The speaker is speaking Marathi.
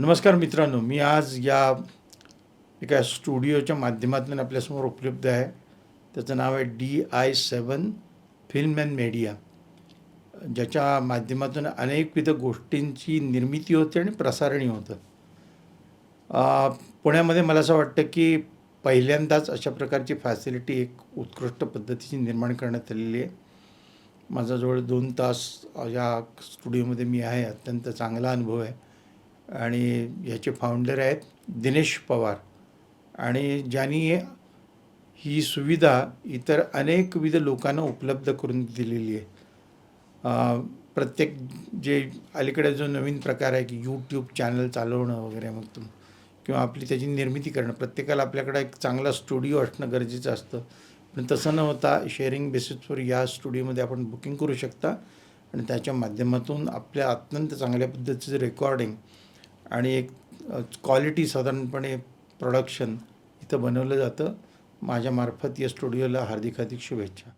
नमस्कार मित्रांनो, मी आज या एका स्टुडिओच्या माध्यमातून आपल्यासमोर उपलब्ध आहे. त्याचं नाव आहे DI7 फिल्म अँड मीडिया, ज्याच्या माध्यमातून अनेकविध गोष्टींची निर्मिती होते आणि प्रसारणही होतं. पुण्यामध्ये मला असं वाटतं की पहिल्यांदाच अशा प्रकारची फॅसिलिटी एक उत्कृष्ट पद्धतीची निर्माण करण्यात आलेली आहे. माझा जवळ 2 तास या स्टुडिओमध्ये मी आहे. अत्यंत चांगला अनुभव आहे आणि ह्याचे फाउंडर आहेत दिनेश पवार, आणि ज्यांनी ही सुविधा इतर अनेकविध लोकांना उपलब्ध करून दिलेली आहे. प्रत्येक जे अलीकडे जो नवीन प्रकार आहे की यूट्यूब चॅनल चालवणं वगैरे, मग किंवा आपली त्याची निर्मिती करणं, प्रत्येकाला आपल्याकडे एक चांगला स्टुडिओ असणं गरजेचं असतं. पण तसं न होता शेअरिंग बेसिसवर या स्टुडिओमध्ये आपण बुकिंग करू शकता आणि त्याच्या माध्यमातून आपल्या अत्यंत चांगल्या पद्धतीचं रेकॉर्डिंग आणि एक क्वालिटी साधारणपणे प्रोडक्शन इथं बनवलं जातं. माझ्यामार्फत या स्टुडिओला हार्दिक शुभेच्छा.